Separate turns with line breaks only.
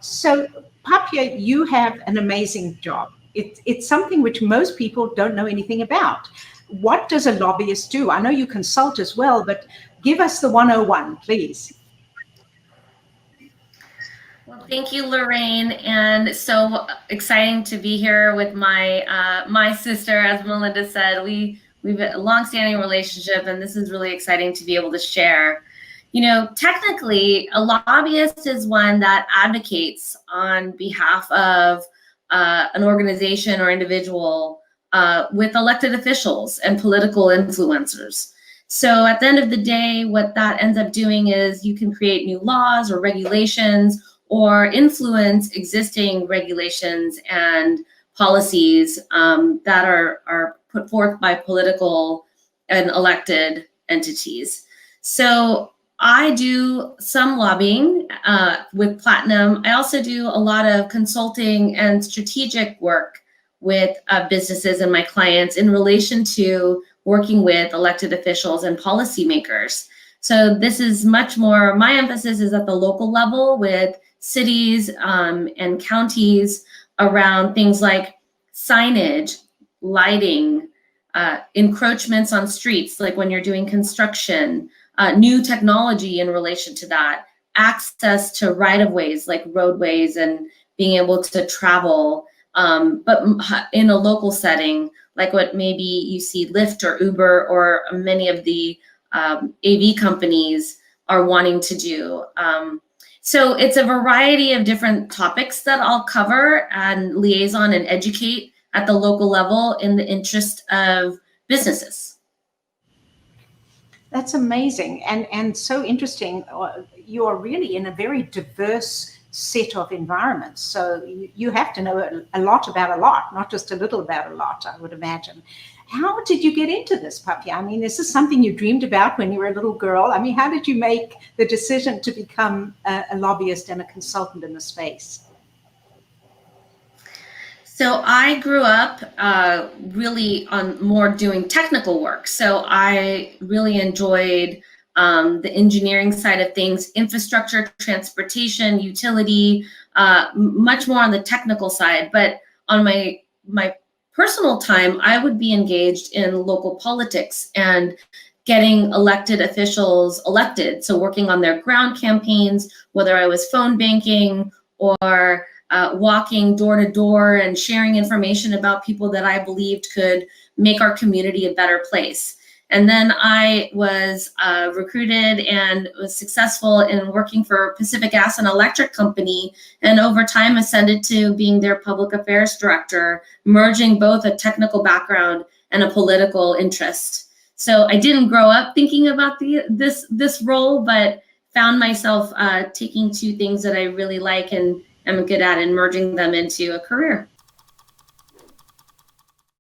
So, Papia, you have an amazing job. It's something which most people don't know anything about. What does a lobbyist do? I know you consult as well, but give us the 101, please.
Well, thank you, Lorraine, and so exciting to be here with my my sister. As Melinda said, we've a long-standing relationship, and this is really exciting to be able to share. You know, technically, a lobbyist is one that advocates on behalf of an organization or individual with elected officials and political influencers. So at the end of the day, what that ends up doing is you can create new laws or regulations or influence existing regulations and policies that are put forth by political and elected entities. So I do some lobbying with Platinum. I also do a lot of consulting and strategic work with businesses and my clients in relation to working with elected officials and policymakers. So this is much more, my emphasis is at the local level with cities and counties around things like signage, lighting, encroachments on streets, like when you're doing construction, new technology in relation to that, access to right-of-ways like roadways and being able to travel, but in a local setting, like what maybe you see Lyft or Uber or many of the AV companies are wanting to do. So it's a variety of different topics that I'll cover and liaison and educate at the local level in the interest of businesses.
That's amazing and so interesting. You are really in a very diverse set of environments. So you have to know a lot about a lot, not just a little about a lot, I would imagine. How did you get into this, Papia? I mean, is this something you dreamed about when you were a little girl? I mean, how did you make the decision to become a lobbyist and a consultant in the space?
So I grew up really on more doing technical work. So I really enjoyed the engineering side of things, infrastructure, transportation, utility, much more on the technical side. But on my personal time, I would be engaged in local politics and getting elected officials elected. So working on their ground campaigns, whether I was phone banking or walking door to door and sharing information about people that I believed could make our community a better place. And then I was recruited and was successful in working for Pacific Gas and Electric Company, and over time ascended to being their public affairs director, merging both a technical background and a political interest. So I didn't grow up thinking about this role, but found myself taking two things that I really like and am good at and merging them into a career.